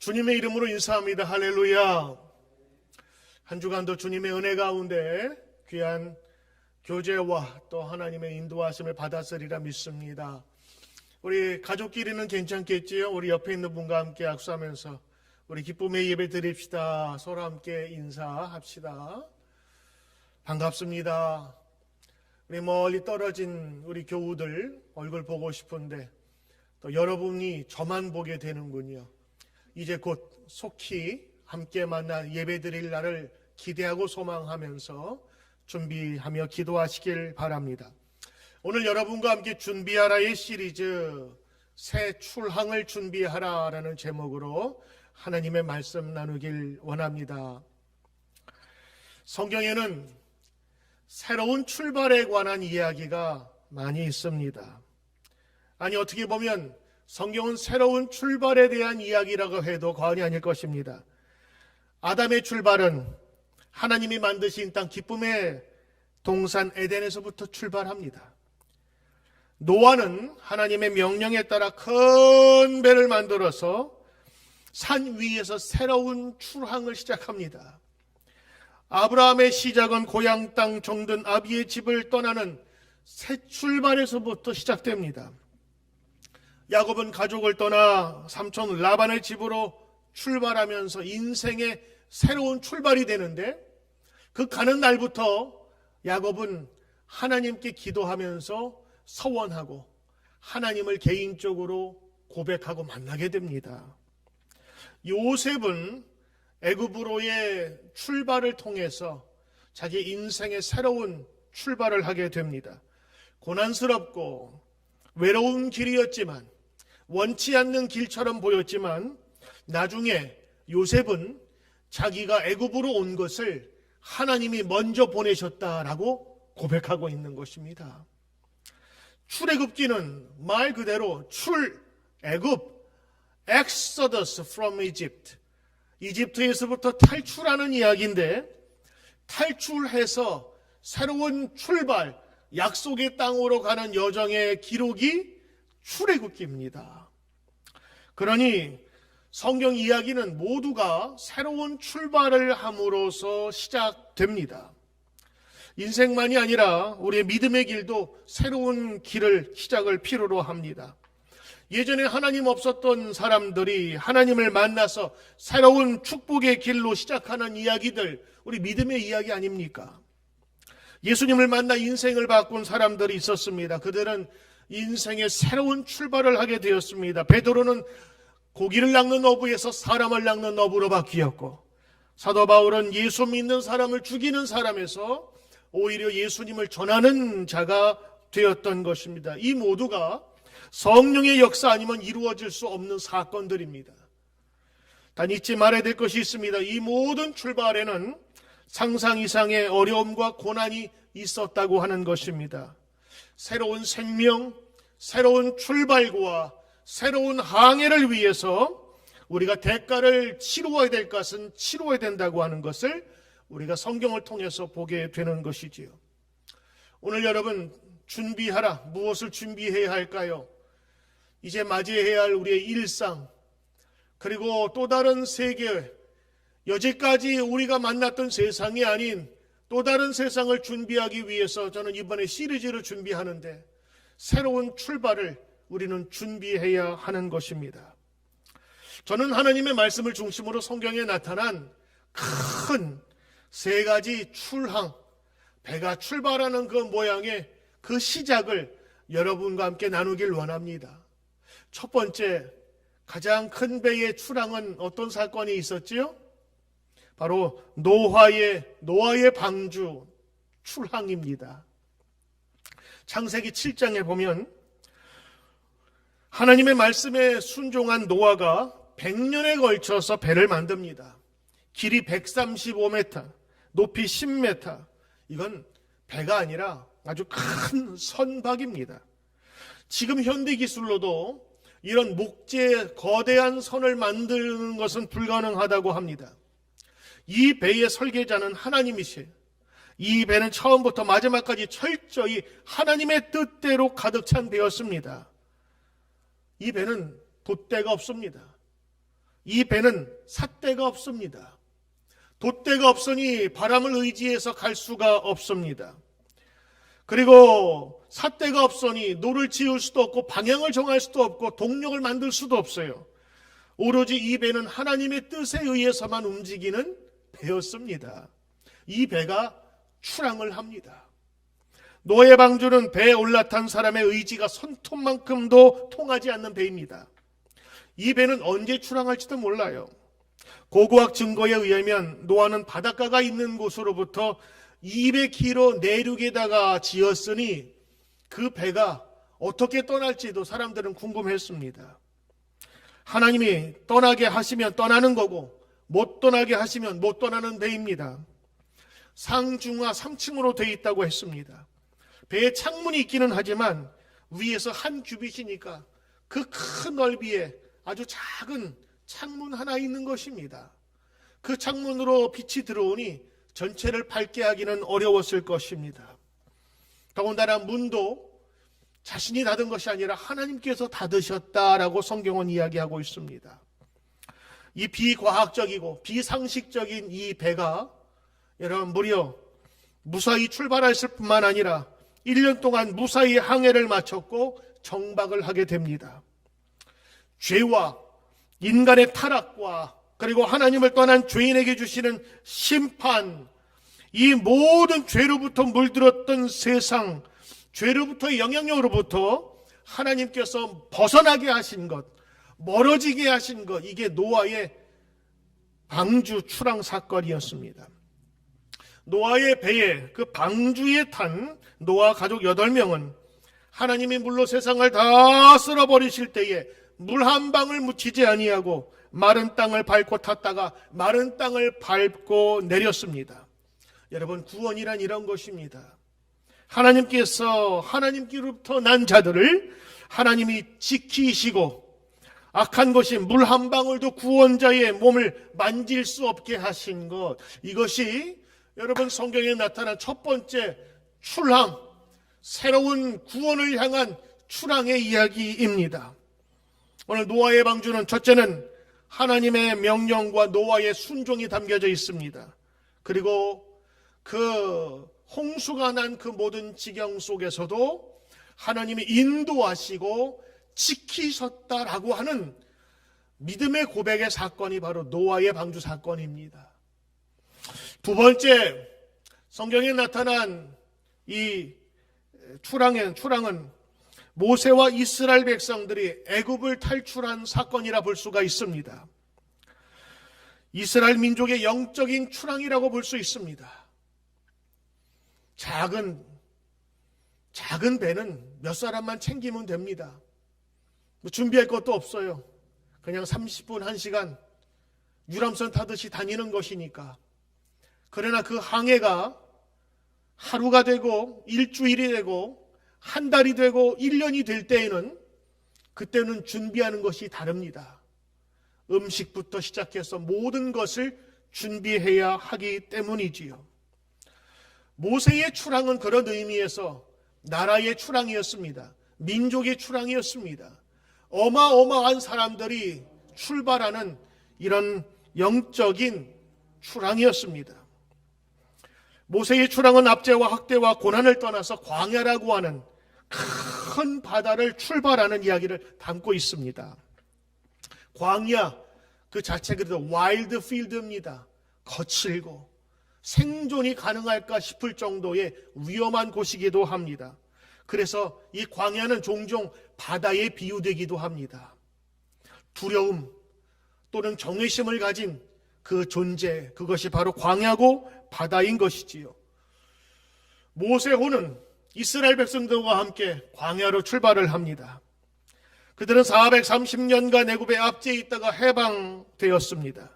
주님의 이름으로 인사합니다. 할렐루야. 한 주간도 주님의 은혜 가운데 귀한 교제와 또 하나님의 인도하심을 받았으리라 믿습니다. 우리 가족끼리는 괜찮겠지요? 우리 옆에 있는 분과 함께 악수하면서 우리 기쁨의 예배 드립시다. 서로 함께 인사합시다. 반갑습니다. 우리 멀리 떨어진 우리 교우들 얼굴 보고 싶은데 또 여러분이 저만 보게 되는군요. 이제 곧 속히 함께 만나 예배 드릴 날을 기대하고 소망하면서 준비하며 기도하시길 바랍니다. 오늘 여러분과 함께 준비하라의 시리즈 새 출항을 준비하라라는 제목으로 하나님의 말씀 나누길 원합니다. 성경에는 새로운 출발에 관한 이야기가 많이 있습니다. 아니, 어떻게 보면 성경은 새로운 출발에 대한 이야기라고 해도 과언이 아닐 것입니다. 아담의 출발은 하나님이 만드신 땅 기쁨의 동산 에덴에서부터 출발합니다. 노아는 하나님의 명령에 따라 큰 배를 만들어서 산 위에서 새로운 출항을 시작합니다. 아브라함의 시작은 고향 땅 정든 아비의 집을 떠나는 새 출발에서부터 시작됩니다. 야곱은 가족을 떠나 삼촌 라반의 집으로 출발하면서 인생의 새로운 출발이 되는데, 그 가는 날부터 야곱은 하나님께 기도하면서 서원하고 하나님을 개인적으로 고백하고 만나게 됩니다. 요셉은 애굽으로의 출발을 통해서 자기 인생의 새로운 출발을 하게 됩니다. 고난스럽고 외로운 길이었지만, 원치 않는 길처럼 보였지만 나중에 요셉은 자기가 애굽으로 온 것을 하나님이 먼저 보내셨다라고 고백하고 있는 것입니다. 출애굽기는 말 그대로 출애굽, Exodus from Egypt, 이집트에서부터 탈출하는 이야기인데, 탈출해서 새로운 출발, 약속의 땅으로 가는 여정의 기록이 출애굽기입니다. 그러니 성경 이야기는 모두가 새로운 출발을 함으로써 시작됩니다. 인생만이 아니라 우리의 믿음의 길도 새로운 길을 시작을 필요로 합니다. 예전에 하나님 없었던 사람들이 하나님을 만나서 새로운 축복의 길로 시작하는 이야기들, 우리 믿음의 이야기 아닙니까? 예수님을 만나 인생을 바꾼 사람들이 있었습니다. 그들은 인생의 새로운 출발을 하게 되었습니다. 베드로는 고기를 낚는 어부에서 사람을 낚는 어부로 바뀌었고, 사도 바울은 예수 믿는 사람을 죽이는 사람에서 오히려 예수님을 전하는 자가 되었던 것입니다. 이 모두가 성령의 역사 아니면 이루어질 수 없는 사건들입니다. 단 잊지 말아야 될 것이 있습니다. 이 모든 출발에는 상상 이상의 어려움과 고난이 있었다고 하는 것입니다. 새로운 생명, 새로운 출발과 새로운 항해를 위해서 우리가 대가를 치루어야 될 것은 치루어야 된다고 하는 것을 우리가 성경을 통해서 보게 되는 것이지요. 오늘 여러분, 준비하라. 무엇을 준비해야 할까요? 이제 맞이해야 할 우리의 일상, 그리고 또 다른 세계, 여지까지 우리가 만났던 세상이 아닌 또 다른 세상을 준비하기 위해서 저는 이번에 시리즈를 준비하는데, 새로운 출발을 우리는 준비해야 하는 것입니다. 저는 하나님의 말씀을 중심으로 성경에 나타난 큰 세 가지 출항, 배가 출발하는 그 모양의 그 시작을 여러분과 함께 나누길 원합니다. 첫 번째, 가장 큰 배의 출항은 어떤 사건이 있었지요? 바로 노아의 방주 출항입니다. 창세기 7장에 보면 하나님의 말씀에 순종한 노아가 100년에 걸쳐서 배를 만듭니다. 길이 135m, 높이 10m. 이건 배가 아니라 아주 큰 선박입니다. 지금 현대 기술로도 이런 목재 거대한 선을 만드는 것은 불가능하다고 합니다. 이 배의 설계자는 하나님이시에요. 이 배는 처음부터 마지막까지 철저히 하나님의 뜻대로 가득 찬 배였습니다. 이 배는 돛대가 없습니다. 이 배는 삿대가 없습니다. 돛대가 없으니 바람을 의지해서 갈 수가 없습니다. 그리고 삿대가 없으니 노를 지을 수도 없고 방향을 정할 수도 없고 동력을 만들 수도 없어요. 오로지 이 배는 하나님의 뜻에 의해서만 움직이는 배였습니다. 이 배가 출항을 합니다. 노아의 방주는 배에 올라탄 사람의 의지가 손톱만큼도 통하지 않는 배입니다. 이 배는 언제 출항할지도 몰라요. 고고학 증거에 의하면 노아는 바닷가가 있는 곳으로부터 200km 내륙에다가 지었으니 그 배가 어떻게 떠날지도 사람들은 궁금했습니다. 하나님이 떠나게 하시면 떠나는 거고 못 떠나게 하시면 못 떠나는 배입니다. 상중하 3층으로 되어 있다고 했습니다. 배에 창문이 있기는 하지만 위에서 한 규빗이니까 그 큰 넓이에 아주 작은 창문 하나 있는 것입니다. 그 창문으로 빛이 들어오니 전체를 밝게 하기는 어려웠을 것입니다. 더군다나 문도 자신이 닫은 것이 아니라 하나님께서 닫으셨다라고 성경은 이야기하고 있습니다. 이 비과학적이고 비상식적인 이 배가 여러분 무려 무사히 출발했을 뿐만 아니라 1년 동안 무사히 항해를 마쳤고 정박을 하게 됩니다. 죄와 인간의 타락과 그리고 하나님을 떠난 죄인에게 주시는 심판, 이 모든 죄로부터 물들었던 세상, 죄로부터의 영향력으로부터 하나님께서 벗어나게 하신 것, 멀어지게 하신 것, 이게 노아의 방주 출항 사건이었습니다. 노아의 배에 그 방주에 탄 노아 가족 8명은 하나님이 물로 세상을 다 쓸어버리실 때에 물 한 방울 묻히지 아니하고 마른 땅을 밟고 탔다가 마른 땅을 밟고 내렸습니다. 여러분, 구원이란 이런 것입니다. 하나님께서 하나님께로부터 난 자들을 하나님이 지키시고 악한 것이 물 한 방울도 구원자의 몸을 만질 수 없게 하신 것, 이것이 여러분 성경에 나타난 첫 번째 출항, 새로운 구원을 향한 출항의 이야기입니다. 오늘 노아의 방주는 첫째는 하나님의 명령과 노아의 순종이 담겨져 있습니다. 그리고 그 홍수가 난 그 모든 지경 속에서도 하나님이 인도하시고 지키셨다라고 하는 믿음의 고백의 사건이 바로 노아의 방주 사건입니다. 두 번째, 성경에 나타난 이 출항은 모세와 이스라엘 백성들이 애굽을 탈출한 사건이라 볼 수가 있습니다. 이스라엘 민족의 영적인 출항이라고 볼 수 있습니다. 작은 배는 몇 사람만 챙기면 됩니다. 준비할 것도 없어요. 그냥 30분, 1시간 유람선 타듯이 다니는 것이니까. 그러나 그 항해가 하루가 되고 일주일이 되고 한 달이 되고 1년이 될 때에는 그때는 준비하는 것이 다릅니다. 음식부터 시작해서 모든 것을 준비해야 하기 때문이지요. 모세의 출항은 그런 의미에서 나라의 출항이었습니다. 민족의 출항이었습니다. 어마어마한 사람들이 출발하는 이런 영적인 출항이었습니다. 모세의 출항은 압제와 학대와 고난을 떠나서 광야라고 하는 큰 바다를 출발하는 이야기를 담고 있습니다. 광야 그 자체 그래도 와일드 필드입니다. 거칠고 생존이 가능할까 싶을 정도의 위험한 곳이기도 합니다. 그래서 이 광야는 종종 바다에 비유되기도 합니다. 두려움 또는 경외심을 가진 그 존재, 그것이 바로 광야고 바다인 것이지요. 모세호는 이스라엘 백성들과 함께 광야로 출발을 합니다. 그들은 430년간 애굽의 압제에 있다가 해방되었습니다.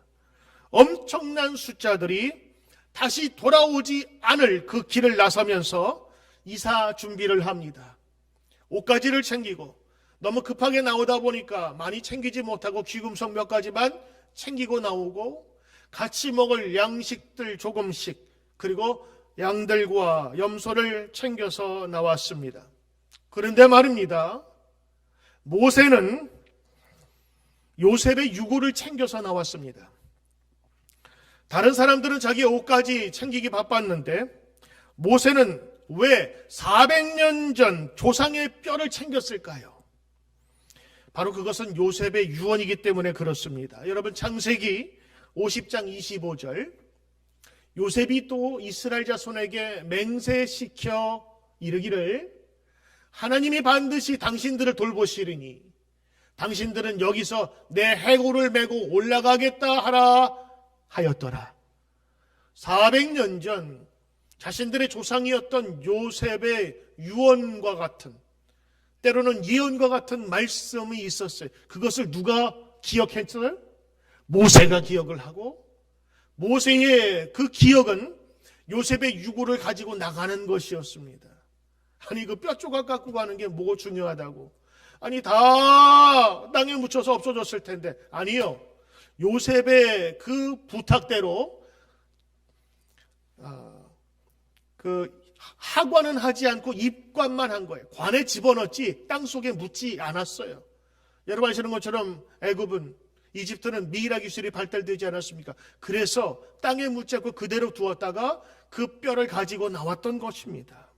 엄청난 숫자들이 다시 돌아오지 않을 그 길을 나서면서 이사 준비를 합니다. 옷가지를 챙기고 너무 급하게 나오다 보니까 많이 챙기지 못하고 귀금속 몇 가지만 챙기고 나오고 같이 먹을 양식들 조금씩 그리고 양들과 염소를 챙겨서 나왔습니다. 그런데 말입니다. 모세는 요셉의 유고를 챙겨서 나왔습니다. 다른 사람들은 자기의 옷까지 챙기기 바빴는데 모세는 왜 400년 전 조상의 뼈를 챙겼을까요? 바로 그것은 요셉의 유언이기 때문에 그렇습니다. 여러분, 창세기 50장 25절, 요셉이 또 이스라엘 자손에게 맹세시켜 이르기를 하나님이 반드시 당신들을 돌보시리니 당신들은 여기서 내 해골을 메고 올라가겠다 하라 하였더라. 400년 전 자신들의 조상이었던 요셉의 유언과 같은, 때로는 예언과 같은 말씀이 있었어요. 그것을 누가 기억했어요? 모세가 기억을 하고, 모세의 그 기억은 요셉의 유고를 가지고 나가는 것이었습니다. 아니, 그 뼈 조각 갖고 가는 게 뭐가 중요하다고? 아니, 다 땅에 묻혀서 없어졌을 텐데. 아니요, 요셉의 그 부탁대로 그 하관은 하지 않고 입관만 한 거예요. 관에 집어넣지 땅 속에 묻지 않았어요. 여러분 아시는 것처럼 애굽은, 이집트는 미이라 기술이 발달되지 않았습니까? 그래서 땅에 묻지 않고 그대로 두었다가 그 뼈를 가지고 나왔던 것입니다.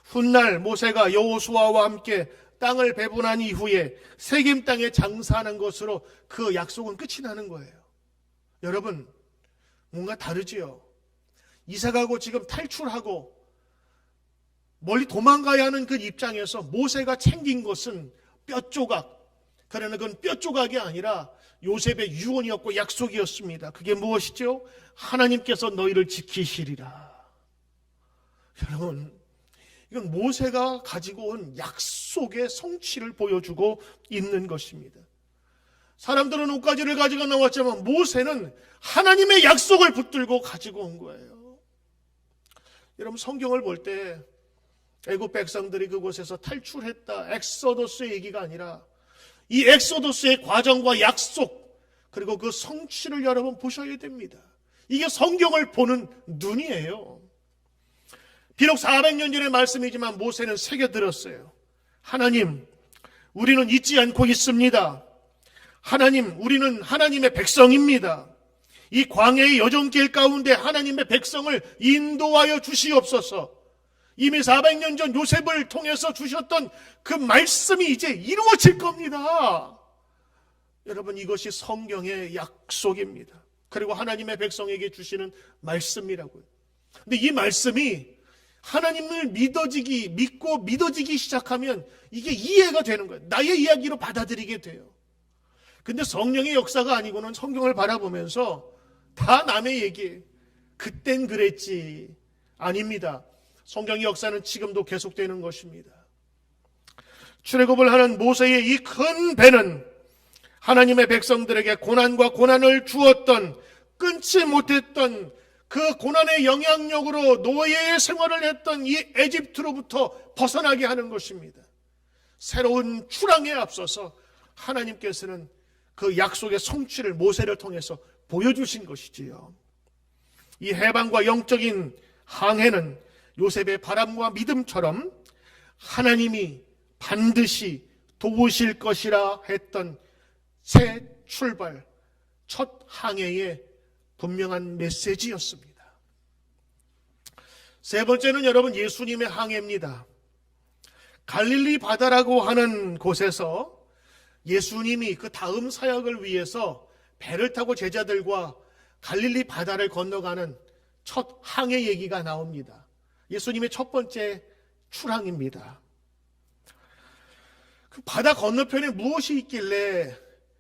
훗날 모세가 여호수아와 함께 땅을 배분한 이후에 세겜 땅에 장사하는 것으로 그 약속은 끝이 나는 거예요. 여러분, 뭔가 다르지요? 이사가고 지금 탈출하고 멀리 도망가야 하는 그 입장에서 모세가 챙긴 것은 뼈조각. 그러나 그건 뼈조각이 아니라 요셉의 유언이었고 약속이었습니다. 그게 무엇이죠? 하나님께서 너희를 지키시리라. 여러분, 이건 모세가 가지고 온 약속의 성취를 보여주고 있는 것입니다. 사람들은 옷가지를 가지고 나왔지만 모세는 하나님의 약속을 붙들고 가지고 온 거예요. 여러분, 성경을 볼 때 애굽 백성들이 그곳에서 탈출했다, 엑소더스의 얘기가 아니라 이 엑소더스의 과정과 약속, 그리고 그 성취를 여러분 보셔야 됩니다. 이게 성경을 보는 눈이에요. 비록 400년 전의 말씀이지만 모세는 새겨들었어요. 하나님, 우리는 잊지 않고 있습니다. 하나님, 우리는 하나님의 백성입니다. 이 광야의 여정길 가운데 하나님의 백성을 인도하여 주시옵소서. 이미 400년 전 요셉을 통해서 주셨던 그 말씀이 이제 이루어질 겁니다. 여러분, 이것이 성경의 약속입니다. 그리고 하나님의 백성에게 주시는 말씀이라고요. 근데 이 말씀이 하나님을 믿고 믿어지기 시작하면 이게 이해가 되는 거예요. 나의 이야기로 받아들이게 돼요. 근데 성령의 역사가 아니고는 성경을 바라보면서 다 남의 얘기, 그땐 그랬지. 아닙니다. 성경의 역사는 지금도 계속되는 것입니다. 출애굽을 하는 모세의 이 큰 배는 하나님의 백성들에게 고난과 고난을 주었던, 끊지 못했던 그 고난의 영향력으로 노예의 생활을 했던 이 에집트로부터 벗어나게 하는 것입니다. 새로운 출항에 앞서서 하나님께서는 그 약속의 성취를 모세를 통해서 보여주신 것이지요. 이 해방과 영적인 항해는 요셉의 바람과 믿음처럼 하나님이 반드시 도우실 것이라 했던 새 출발, 첫 항해의 분명한 메시지였습니다. 세 번째는 여러분 예수님의 항해입니다. 갈릴리 바다라고 하는 곳에서 예수님이 그 다음 사역을 위해서 배를 타고 제자들과 갈릴리 바다를 건너가는 첫 항해 얘기가 나옵니다. 예수님의 첫 번째 출항입니다. 그 바다 건너편에 무엇이 있길래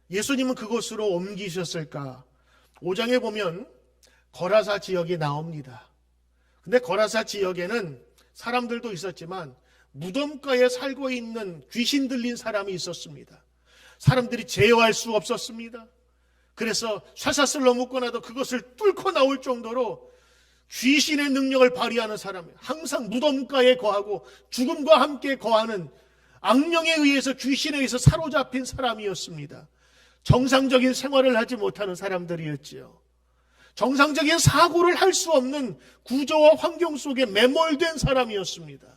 예수님은 그곳으로 옮기셨을까? 5장에 보면 거라사 지역이 나옵니다. 근데 거라사 지역에는 사람들도 있었지만 무덤가에 살고 있는 귀신 들린 사람이 있었습니다. 사람들이 제어할 수 없었습니다. 그래서 쇠사슬로 묶어놔도 그것을 뚫고 나올 정도로 귀신의 능력을 발휘하는 사람, 항상 무덤가에 거하고 죽음과 함께 거하는, 악령에 의해서, 귀신에 의해서 사로잡힌 사람이었습니다. 정상적인 생활을 하지 못하는 사람들이었지요. 정상적인 사고를 할 수 없는 구조와 환경 속에 매몰된 사람이었습니다.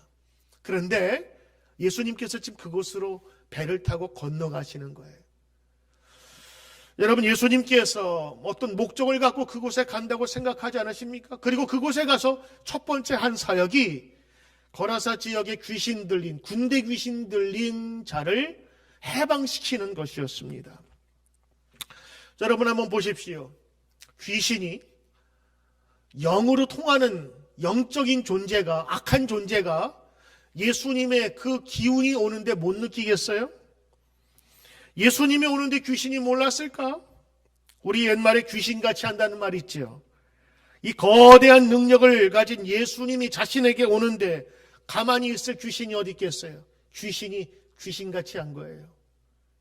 그런데 예수님께서 지금 그곳으로 배를 타고 건너가시는 거예요. 여러분, 예수님께서 어떤 목적을 갖고 그곳에 간다고 생각하지 않으십니까? 그리고 그곳에 가서 첫 번째 한 사역이 거라사 지역에 귀신 들린, 군대 귀신 들린 자를 해방시키는 것이었습니다. 자, 여러분 한번 보십시오. 귀신이 영으로 통하는 영적인 존재가, 악한 존재가 예수님의 그 기운이 오는데 못 느끼겠어요? 예수님이 오는데 귀신이 몰랐을까? 우리 옛말에 귀신같이 한다는 말이 있죠. 이 거대한 능력을 가진 예수님이 자신에게 오는데 가만히 있을 귀신이 어디 있겠어요? 귀신이 귀신같이 한 거예요.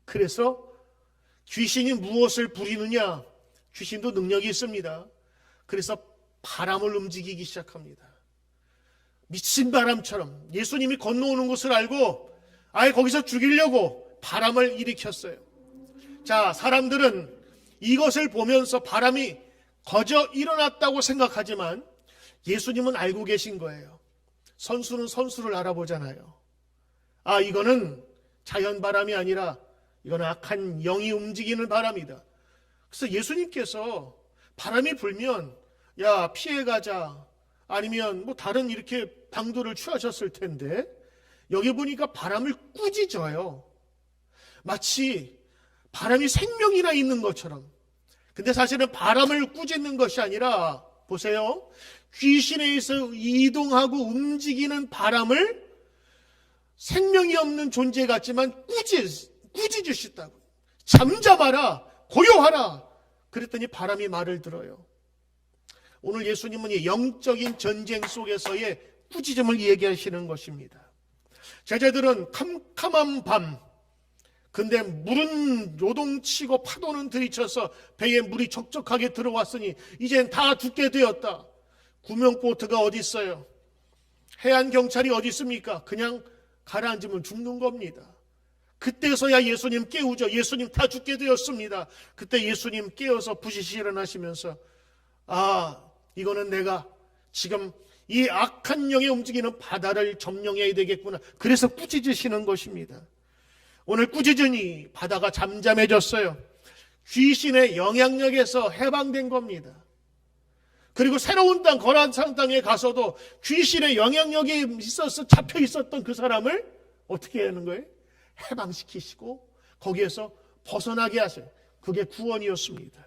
그래서 귀신이 무엇을 부리느냐? 귀신도 능력이 있습니다. 그래서 바람을 움직이기 시작합니다. 미친 바람처럼 예수님이 건너오는 것을 알고 아예 거기서 죽이려고 바람을 일으켰어요. 자, 사람들은 이것을 보면서 바람이 거저 일어났다고 생각하지만 예수님은 알고 계신 거예요. 선수는 선수를 알아보잖아요. 아, 이거는 자연 바람이 아니라 이건 악한 영이 움직이는 바람이다. 그래서 예수님께서 바람이 불면 야, 피해가자, 아니면 뭐 다른 이렇게 방도를 취하셨을 텐데 여기 보니까 바람을 꾸짖어요. 마치 바람이 생명이나 있는 것처럼. 근데 사실은 바람을 꾸짖는 것이 아니라 보세요. 귀신에 의해서 이동하고 움직이는 바람을 생명이 없는 존재 같지만 꾸짖으셨다고. 잠잠하라, 고요하라. 그랬더니 바람이 말을 들어요. 오늘 예수님은 이 영적인 전쟁 속에서의 꾸짖음을 얘기하시는 것입니다. 제자들은 캄캄한 밤, 근데 물은 요동치고 파도는 들이쳐서 배에 물이 촉촉하게 들어왔으니 이젠 다 죽게 되었다. 구명보트가 어디 있어요? 해안경찰이 어디 있습니까? 그냥 가라앉으면 죽는 겁니다. 그때서야 예수님 깨우죠. 예수님 다 죽게 되었습니다. 그때 예수님 깨어서 부시시 일어나시면서 아, 이거는 내가 지금 이 악한 영에 움직이는 바다를 점령해야 되겠구나. 그래서 꾸짖으시는 것입니다. 오늘 꾸짖으니 바다가 잠잠해졌어요. 귀신의 영향력에서 해방된 겁니다. 그리고 새로운 땅, 거라산 땅에 가서도 귀신의 영향력이 있어서 잡혀 있었던 그 사람을 어떻게 하는 거예요? 해방시키시고 거기에서 벗어나게 하세요. 그게 구원이었습니다.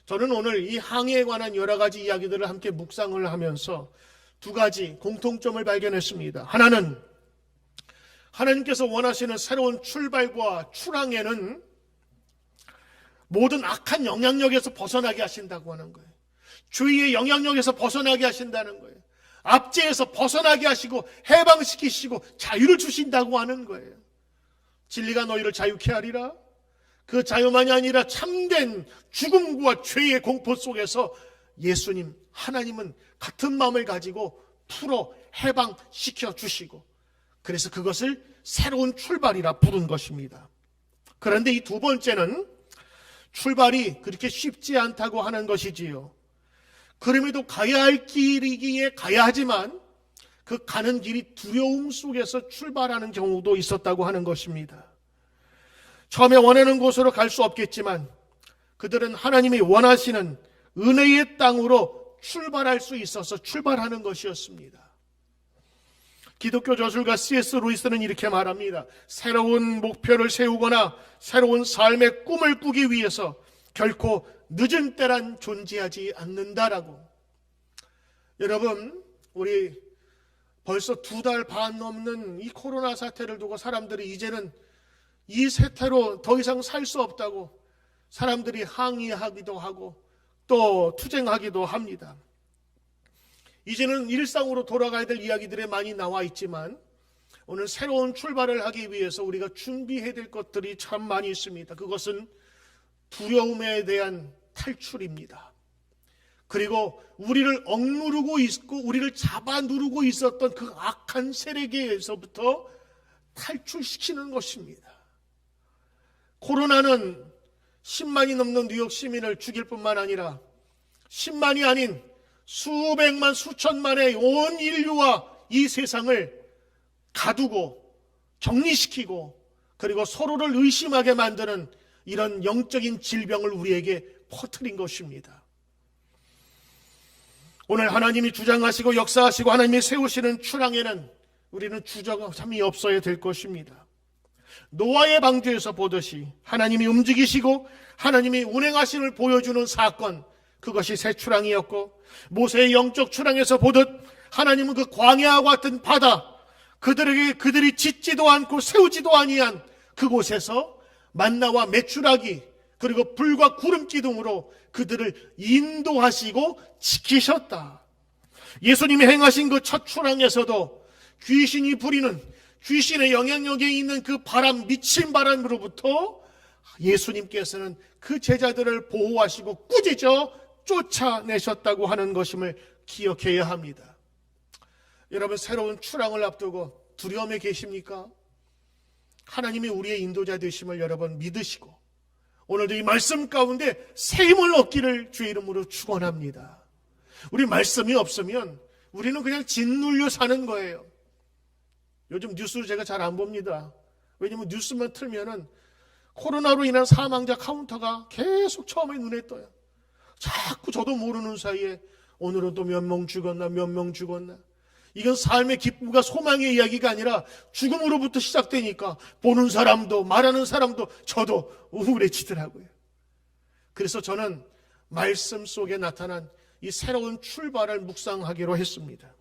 저는 오늘 이 항해에 관한 여러 가지 이야기들을 함께 묵상을 하면서 두 가지 공통점을 발견했습니다. 하나는 하나님께서 원하시는 새로운 출발과 출항에는 모든 악한 영향력에서 벗어나게 하신다고 하는 거예요. 주위의 영향력에서 벗어나게 하신다는 거예요. 압제에서 벗어나게 하시고 해방시키시고 자유를 주신다고 하는 거예요. 진리가 너희를 자유케 하리라. 그 자유만이 아니라 참된 죽음과 죄의 공포 속에서 예수님, 하나님은 같은 마음을 가지고 풀어 해방시켜 주시고 그래서 그것을 새로운 출발이라 부른 것입니다. 그런데 이 두 번째는 출발이 그렇게 쉽지 않다고 하는 것이지요. 그럼에도 가야 할 길이기에 가야 하지만 그 가는 길이 두려움 속에서 출발하는 경우도 있었다고 하는 것입니다. 처음에 원하는 곳으로 갈 수 없겠지만 그들은 하나님이 원하시는 은혜의 땅으로 출발할 수 있어서 출발하는 것이었습니다. 기독교 저술가 C.S. 루이스는 이렇게 말합니다. 새로운 목표를 세우거나 새로운 삶의 꿈을 꾸기 위해서 결코 늦은 때란 존재하지 않는다라고. 여러분, 우리 벌써 2달 반 넘는 이 코로나 사태를 두고 사람들이 이제는 이 세태로 더 이상 살 수 없다고 사람들이 항의하기도 하고 또 투쟁하기도 합니다. 이제는 일상으로 돌아가야 될 이야기들이 많이 나와 있지만 오늘 새로운 출발을 하기 위해서 우리가 준비해야 될 것들이 참 많이 있습니다. 그것은 두려움에 대한 탈출입니다. 그리고 우리를 억누르고 있고 우리를 잡아 누르고 있었던 그 악한 세력에서부터 탈출시키는 것입니다. 코로나는 10만이 넘는 뉴욕 시민을 죽일 뿐만 아니라 10만이 아닌 수백만 수천만의 온 인류와 이 세상을 가두고 정리시키고 그리고 서로를 의심하게 만드는 이런 영적인 질병을 우리에게 퍼뜨린 것입니다. 오늘 하나님이 주장하시고 역사하시고 하나님이 세우시는 출항에는 우리는 주저함이 없어야 될 것입니다. 노아의 방주에서 보듯이 하나님이 움직이시고 하나님이 운행하심을 보여주는 사건, 그것이 새 출항이었고, 모세의 영적 출항에서 보듯 하나님은 그 광야와 같은 바다, 그들이 짓지도 않고 세우지도 아니한 그곳에서 만나와 메추라기 그리고 불과 구름 기둥으로 그들을 인도하시고 지키셨다. 예수님이 행하신 그 첫 출항에서도 귀신이 부리는, 귀신의 영향력에 있는 그 바람, 미친 바람으로부터 예수님께서는 그 제자들을 보호하시고 꾸짖어 쫓아내셨다고 하는 것임을 기억해야 합니다. 여러분, 새로운 출항을 앞두고 두려움에 계십니까? 하나님이 우리의 인도자 되심을 여러분 믿으시고 오늘도 이 말씀 가운데 새 힘을 얻기를 주의 이름으로 축원합니다. 우리 말씀이 없으면 우리는 그냥 짓눌려 사는 거예요. 요즘 뉴스를 제가 잘 안 봅니다. 왜냐면 뉴스만 틀면은 코로나로 인한 사망자 카운터가 계속 처음에 눈에 떠요. 자꾸 저도 모르는 사이에 오늘은 또 몇 명 죽었나 몇 명 죽었나. 이건 삶의 기쁨과 소망의 이야기가 아니라 죽음으로부터 시작되니까 보는 사람도 말하는 사람도 저도 우울해지더라고요. 그래서 저는 말씀 속에 나타난 이 새로운 출발을 묵상하기로 했습니다.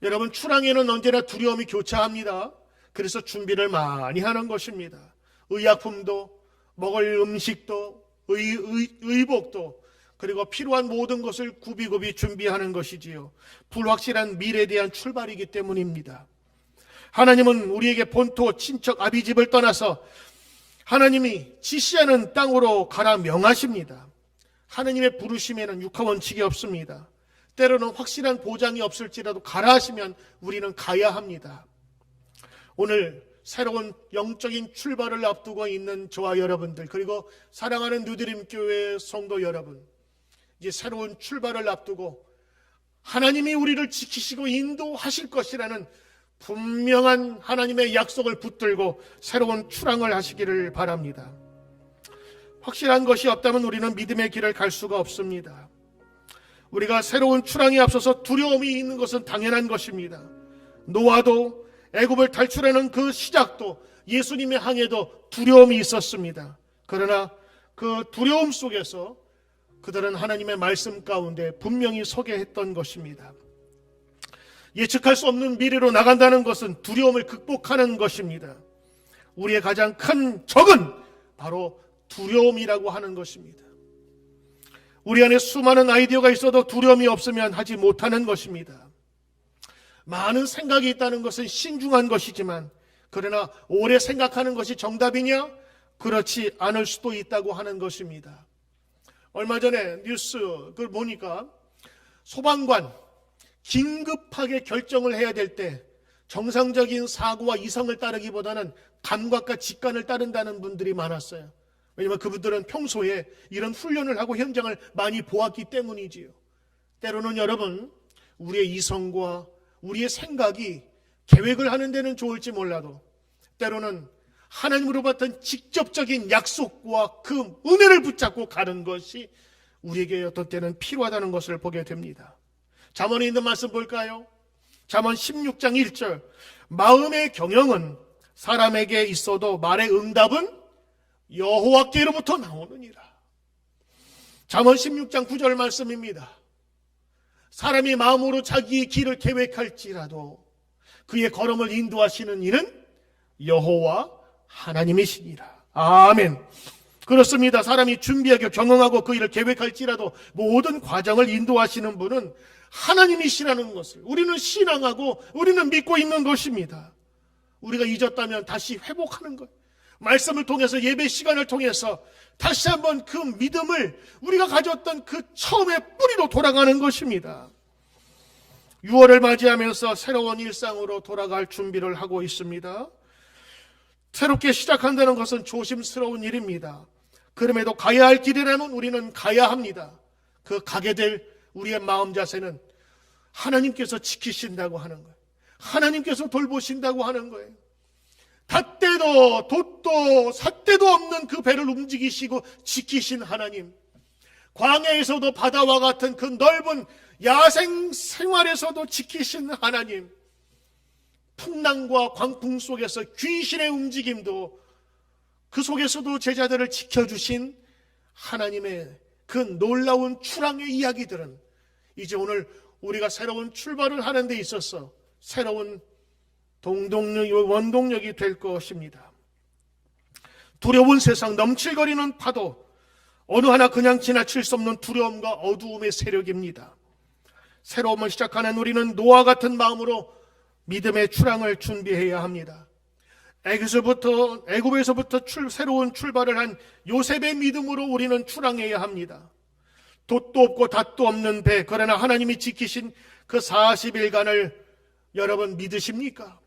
여러분, 출항에는 언제나 두려움이 교차합니다. 그래서 준비를 많이 하는 것입니다. 의약품도, 먹을 음식도, 의복도, 그리고 필요한 모든 것을 구비구비 준비하는 것이지요. 불확실한 미래에 대한 출발이기 때문입니다. 하나님은 우리에게 본토, 친척, 아비집을 떠나서 하나님이 지시하는 땅으로 가라 명하십니다. 하나님의 부르심에는 육하원칙이 없습니다. 때로는 확실한 보장이 없을지라도 가라 하시면 우리는 가야 합니다. 오늘 새로운 영적인 출발을 앞두고 있는 저와 여러분들, 그리고 사랑하는 뉴드림교회 성도 여러분, 이제 새로운 출발을 앞두고 하나님이 우리를 지키시고 인도하실 것이라는 분명한 하나님의 약속을 붙들고 새로운 출항을 하시기를 바랍니다. 확실한 것이 없다면 우리는 믿음의 길을 갈 수가 없습니다. 우리가 새로운 출항에 앞서서 두려움이 있는 것은 당연한 것입니다. 노아도 애굽을 탈출하는 그 시작도, 예수님의 항해도 두려움이 있었습니다. 그러나 그 두려움 속에서 그들은 하나님의 말씀 가운데 분명히 서게 했던 것입니다. 예측할 수 없는 미래로 나간다는 것은 두려움을 극복하는 것입니다. 우리의 가장 큰 적은 바로 두려움이라고 하는 것입니다. 우리 안에 수많은 아이디어가 있어도 두려움이 없으면 하지 못하는 것입니다. 많은 생각이 있다는 것은 신중한 것이지만, 그러나 오래 생각하는 것이 정답이냐? 그렇지 않을 수도 있다고 하는 것입니다. 얼마 전에 뉴스 그걸 보니까 소방관 긴급하게 결정을 해야 될 때 정상적인 사고와 이성을 따르기보다는 감각과 직관을 따른다는 분들이 많았어요. 왜냐하면 그분들은 평소에 이런 훈련을 하고 현장을 많이 보았기 때문이지요. 때로는 여러분, 우리의 이성과 우리의 생각이 계획을 하는 데는 좋을지 몰라도 때로는 하나님으로 받은 직접적인 약속과 그 은혜를 붙잡고 가는 것이 우리에게 어떤 때는 필요하다는 것을 보게 됩니다. 잠언에 있는 말씀 볼까요? 잠언 16장 1절, 마음의 경영은 사람에게 있어도 말의 응답은 여호와께로부터 나오느니라. 잠언 16장 9절 말씀입니다. 사람이 마음으로 자기의 길을 계획할지라도 그의 걸음을 인도하시는 이는 여호와 하나님이시니라. 아멘. 그렇습니다. 사람이 준비하고 경영하고 그 일을 계획할지라도 모든 과정을 인도하시는 분은 하나님이시라는 것을 우리는 신앙하고 우리는 믿고 있는 것입니다. 우리가 잊었다면 다시 회복하는 것, 말씀을 통해서, 예배 시간을 통해서 다시 한번 그 믿음을 우리가 가졌던 그 처음의 뿌리로 돌아가는 것입니다. 6월을 맞이하면서 새로운 일상으로 돌아갈 준비를 하고 있습니다. 새롭게 시작한다는 것은 조심스러운 일입니다. 그럼에도 가야 할 길이라면 우리는 가야 합니다. 그 가게 될 우리의 마음 자세는 하나님께서 지키신다고 하는 거예요. 하나님께서 돌보신다고 하는 거예요. 닷대도 돛도 삿대도 없는 그 배를 움직이시고 지키신 하나님, 광야에서도 바다와 같은 그 넓은 야생 생활에서도 지키신 하나님, 풍랑과 광풍 속에서 귀신의 움직임도 그 속에서도 제자들을 지켜주신 하나님의 그 놀라운 출항의 이야기들은 이제 오늘 우리가 새로운 출발을 하는 데 있어서 새로운 동동력, 원동력이 될 것입니다. 두려운 세상, 넘칠거리는 파도, 어느 하나 그냥 지나칠 수 없는 두려움과 어두움의 세력입니다. 새로움을 시작하는 우리는 노아 같은 마음으로 믿음의 출항을 준비해야 합니다. 애굽에서부터 새로운 출발을 한 요셉의 믿음으로 우리는 출항해야 합니다. 돛도 없고 닷도 없는 배, 그러나 하나님이 지키신 그 40일간을 여러분 믿으십니까?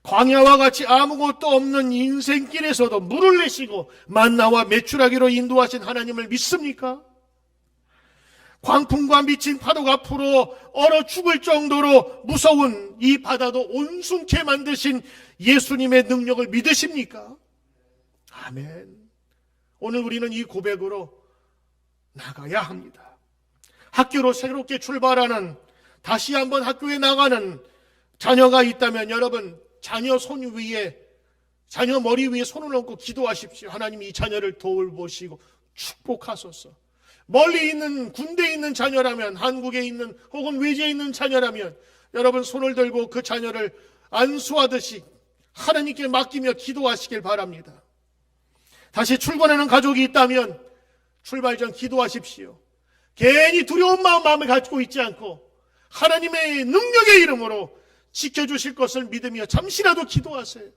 광야와 같이 아무것도 없는 인생길에서도 물을 내시고 만나와 메추라기로 인도하신 하나님을 믿습니까? 광풍과 미친 파도가 앞으로 얼어 죽을 정도로 무서운 이 바다도 온순케 만드신 예수님의 능력을 믿으십니까? 아멘. 오늘 우리는 이 고백으로 나가야 합니다. 학교로 새롭게 출발하는, 다시 한번 학교에 나가는 자녀가 있다면 여러분, 자녀 머리 위에 손을 얹고 기도하십시오. 하나님 이 자녀를 돌보시고 축복하소서. 멀리 있는, 군대에 있는 자녀라면, 한국에 있는 혹은 외지에 있는 자녀라면 여러분 손을 들고 그 자녀를 안수하듯이 하나님께 맡기며 기도하시길 바랍니다. 다시 출근하는 가족이 있다면 출발 전 기도하십시오. 괜히 두려운 마음에 가지고 있지 않고 하나님의 능력의 이름으로 지켜주실 것을 믿으며 잠시라도 기도하세요.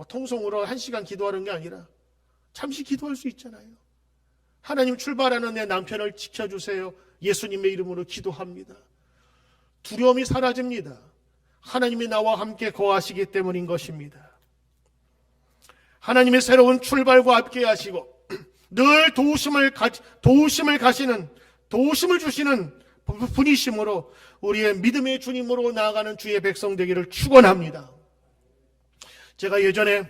통성으로 1시간 기도하는 게 아니라 잠시 기도할 수 있잖아요. 하나님, 출발하는 내 남편을 지켜주세요. 예수님의 이름으로 기도합니다. 두려움이 사라집니다. 하나님이 나와 함께 거하시기 때문인 것입니다. 하나님의 새로운 출발과 함께 하시고 늘 도우심을 주시는 분이심으로 우리의 믿음의 주님으로 나아가는 주의 백성 되기를 축원합니다. 제가 예전에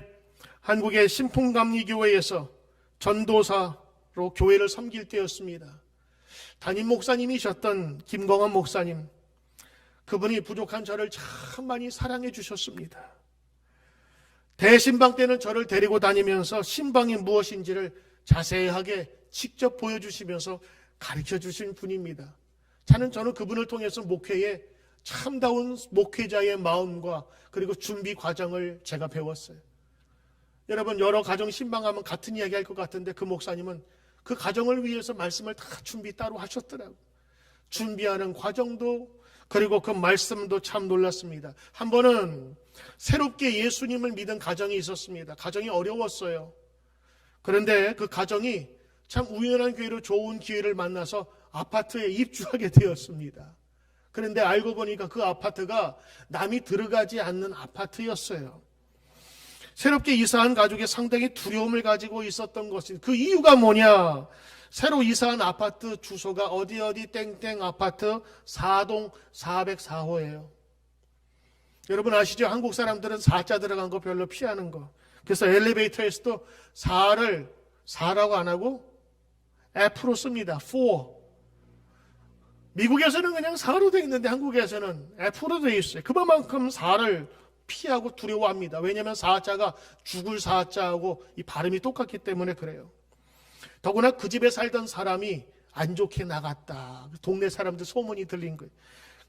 한국의 신풍감리교회에서 전도사로 교회를 섬길 때였습니다. 담임 목사님이셨던 김광환 목사님, 그분이 부족한 저를 참 많이 사랑해 주셨습니다. 대신방 때는 저를 데리고 다니면서 신방이 무엇인지를 자세하게 직접 보여주시면서 가르쳐 주신 분입니다. 저는 그분을 통해서 목회에 참다운 목회자의 마음과 그리고 준비 과정을 제가 배웠어요. 여러분, 여러 가정 신방하면 같은 이야기 할 것 같은데 그 목사님은 그 가정을 위해서 말씀을 다 준비 따로 하셨더라고요. 준비하는 과정도 그리고 그 말씀도 참 놀랐습니다. 한 번은 새롭게 예수님을 믿은 가정이 있었습니다. 가정이 어려웠어요. 그런데 그 가정이 참 우연한 기회로 좋은 기회를 만나서 아파트에 입주하게 되었습니다. 그런데 알고 보니까 그 아파트가 남이 들어가지 않는 아파트였어요. 새롭게 이사한 가족이 상당히 두려움을 가지고 있었던 것이, 그 이유가 뭐냐? 새로 이사한 아파트 주소가 어디 땡땡 아파트 4동 404호예요. 여러분 아시죠? 한국 사람들은 4자 들어간 거 별로 피하는 거. 그래서 엘리베이터에서도 4라고 안 하고 F로 씁니다. 4. 미국에서는 그냥 4로 되어 있는데 한국에서는 F로 되어 있어요. 그만큼 4를 피하고 두려워합니다. 왜냐하면 4자가 죽을 4자하고 이 발음이 똑같기 때문에 그래요. 더구나 그 집에 살던 사람이 안 좋게 나갔다. 동네 사람들 소문이 들린 거예요.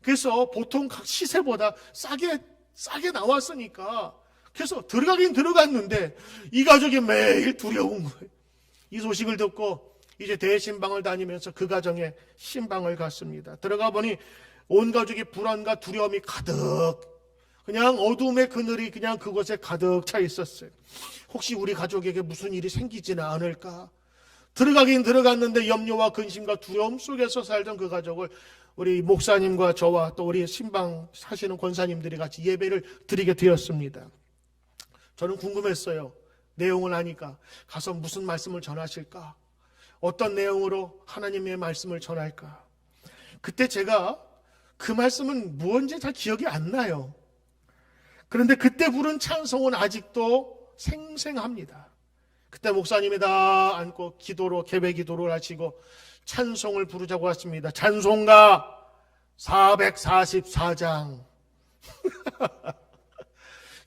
그래서 보통 각 시세보다 싸게 나왔으니까 그래서 들어가긴 들어갔는데 이 가족이 매일 두려운 거예요. 이 소식을 듣고 이제 대신방을 다니면서 그 가정에 신방을 갔습니다. 들어가 보니 온 가족이 불안과 두려움이 가득, 그냥 어둠의 그늘이 그냥 그곳에 가득 차 있었어요. 혹시 우리 가족에게 무슨 일이 생기지는 않을까? 들어가긴 들어갔는데 염려와 근심과 두려움 속에서 살던 그 가족을 우리 목사님과 저와 또 우리 신방 사시는 권사님들이 같이 예배를 드리게 되었습니다. 저는 궁금했어요. 내용을 아니까 가서 무슨 말씀을 전하실까? 어떤 내용으로 하나님의 말씀을 전할까? 그때 제가 그 말씀은 무언지 잘 기억이 안 나요. 그런데 그때 부른 찬송은 아직도 생생합니다. 그때 목사님이 다 앉고 기도로 개배 기도를 하시고 찬송을 부르자고 하십니다. 찬송가 444장.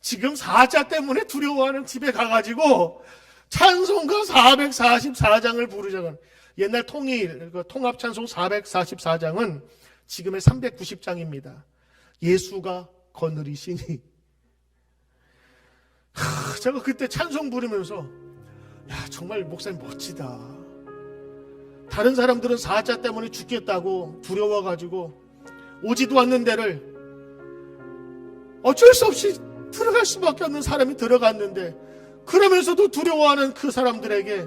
지금 사자 때문에 두려워하는 집에 가가지고 찬송가 444장을 부르자고. 옛날 통합 찬송 444장은 지금의 390장입니다. 예수가 거느리시니. 제가 그때 찬송 부르면서 정말 목사님 멋지다. 다른 사람들은 사자 때문에 죽겠다고 두려워가지고 오지도 않는 데를 어쩔 수 없이 들어갈 수밖에 없는 사람이 들어갔는데, 그러면서도 두려워하는 그 사람들에게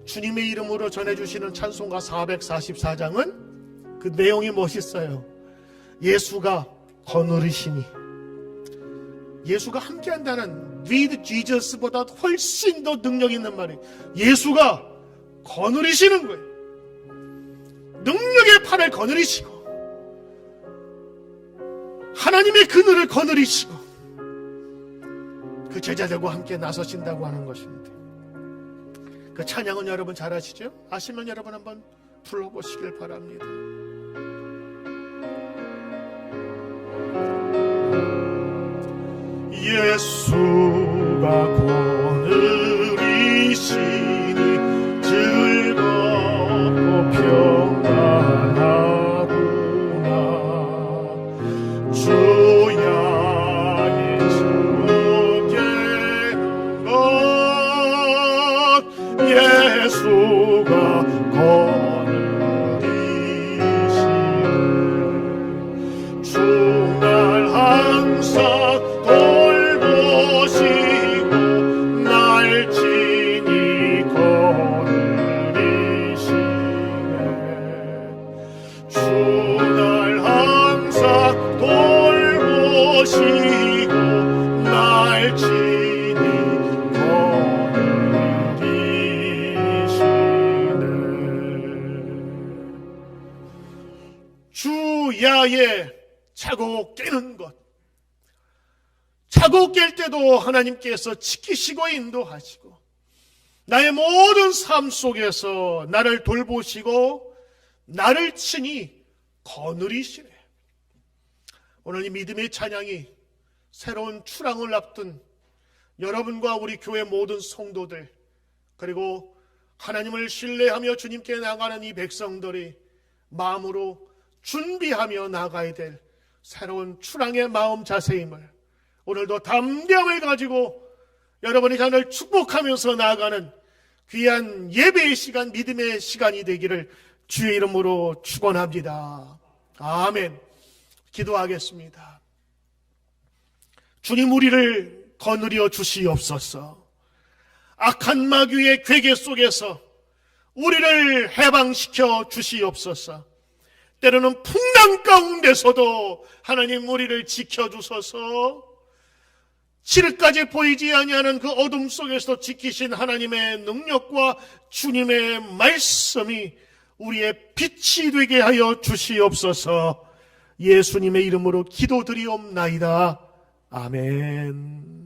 주님의 이름으로 전해주시는 찬송가 444장은 그 내용이 멋있어요. 예수가 거느리시니. 예수가 함께한다는 with Jesus보다 훨씬 더 능력 있는 말이에요. 예수가 거느리시는 거예요. 능력의 팔을 거느리시고 하나님의 그늘을 거느리시고 그 제자들과 함께 나서신다고 하는 것입니다. 그 찬양은 여러분 잘 아시죠? 아시면 여러분 한번 불러보시길 바랍니다. 예수가 거느리시니 즐겁고 평안하구나. 주야 예수께는 것 예수가 거느리시네. 주날 항상 돌보시고 날 친히 거느리시네. 주날 항상 돌보시고 날 친히 거느리시네. 주야에 차고 깨는 것. 차고 깰 때도 하나님께서 지키시고 인도하시고 나의 모든 삶 속에서 나를 돌보시고 나를 친히 거느리시네. 오늘 이 믿음의 찬양이 새로운 출항을 앞둔 여러분과 우리 교회 모든 성도들, 그리고 하나님을 신뢰하며 주님께 나가는 이 백성들이 마음으로 준비하며 나가야 될 새로운 출항의 마음 자세임을, 오늘도 담대함을 가지고 여러분의 자녀를 축복하면서 나아가는 귀한 예배의 시간, 믿음의 시간이 되기를 주의 이름으로 축원합니다. 아멘. 기도하겠습니다. 주님, 우리를 거느려 주시옵소서. 악한 마귀의 괴계 속에서 우리를 해방시켜 주시옵소서. 때로는 풍랑 가운데서도 하나님 우리를 지켜주소서. 칠흑까지 보이지 아니하는 그 어둠 속에서 지키신 하나님의 능력과 주님의 말씀이 우리의 빛이 되게 하여 주시옵소서. 예수님의 이름으로 기도드리옵나이다. 아멘.